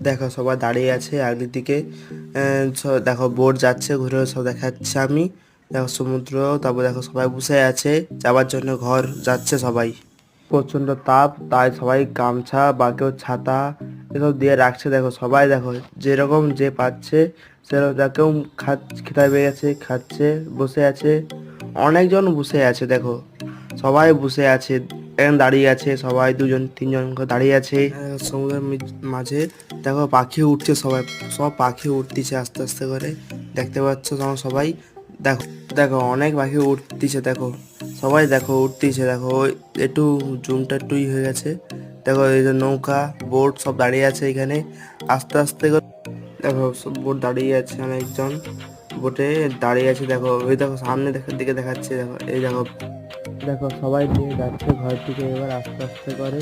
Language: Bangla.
দেখো সবাই দাঁড়িয়ে আছে আগের দিকে। দেখো বোট যাচ্ছে ঘুরে সব দেখাচ্ছে আমি। দেখো সমুদ্র, তারপর দেখো সবাই বসে আছে যাবার জন্য ঘর যাচ্ছে সবাই। প্রচণ্ড তাপ, তাই সবাই গামছা বা কেউ ছাতা এসব দিয়ে রাখছে। দেখো সবাই দেখো যেরকম যে পাচ্ছে সেরকম, যা কেউ খেতে পেয়ে গেছে খাচ্ছে, বসে আছে। অনেকজন বসে আছে দেখো, সবাই বসে আছে, এখন দাঁড়িয়ে আছে সবাই, দুজন তিনজন করে দাঁড়িয়ে আছে সমুদ্রের মাঝে। দেখো পাখি উঠছে, সবাই সব পাখি উঠতেছে আস্তে আস্তে করে, দেখতে পাচ্ছ তোমরা সবাই। দেখো দেখো অনেক পাখি উঠতেছে, দেখো সবাই দেখো উঠতেছে। দেখো একটু জুমটা একটুই হয়ে গেছে। দেখো এই যে নৌকা বোট সব দাঁড়িয়ে আছে এখানে আস্তে আস্তে করে। দেখো সব বোট দাঁড়িয়ে আছে, অনেকজন বোটে দাঁড়িয়ে আছে। দেখো ওই দেখো সামনে দেখার দিকে দেখাচ্ছে, দেখো এই দেখো। দেখো সবাই নিয়ে যাচ্ছে ঘর থেকে এবার আস্তে আস্তে করে।